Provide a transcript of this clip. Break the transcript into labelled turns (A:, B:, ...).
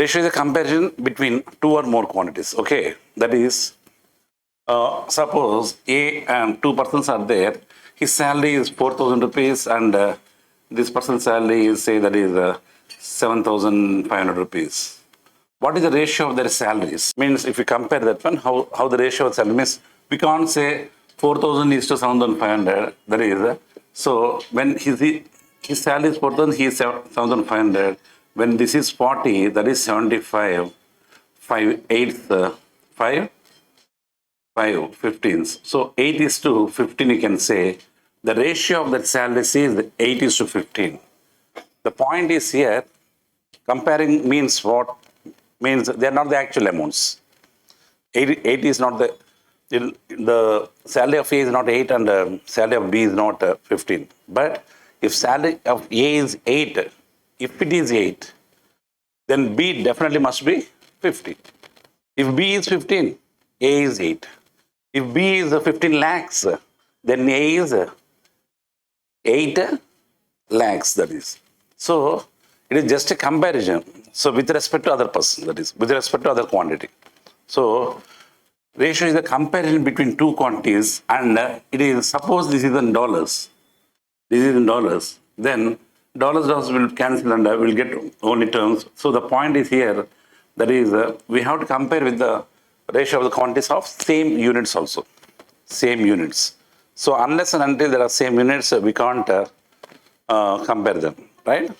A: Ratio is a comparison between two or more quantities. Okay, that is, suppose A and two persons are there. His salary is 4,000 rupees, and this person's salary is, say, that is 7,500 rupees. What is the ratio of their salaries? Means if you compare that one, how the ratio of salary means, we can't say 4,000 is to 7,500. That is, so when his salary is 4,000, he is 7,500. When this is 40, that is 75, 5 eighths, 5, 5 15ths. So 8 is to 15, you can say. The ratio of that salary is 8 is to 15. The point is here, comparing means what? Means they are not the actual amounts. 8 is not the salary of A is not 8 and salary of B is not 15. But if salary of A is 8, if it is 8, then B definitely must be 50. If B is 15, A is 8. If B is 15 lakhs, then A is 8 lakhs, that is. So it is just a comparison. So with respect to other person, that is, with respect to other quantity. So ratio is a comparison between two quantities, and it is, suppose this is in dollars. This is in dollars. Then dollars will cancel and will get only terms. So the point is here, that is, we have to compare with the ratio of the quantities of same units also. Same units. So unless and until there are same units, we can't compare them, right?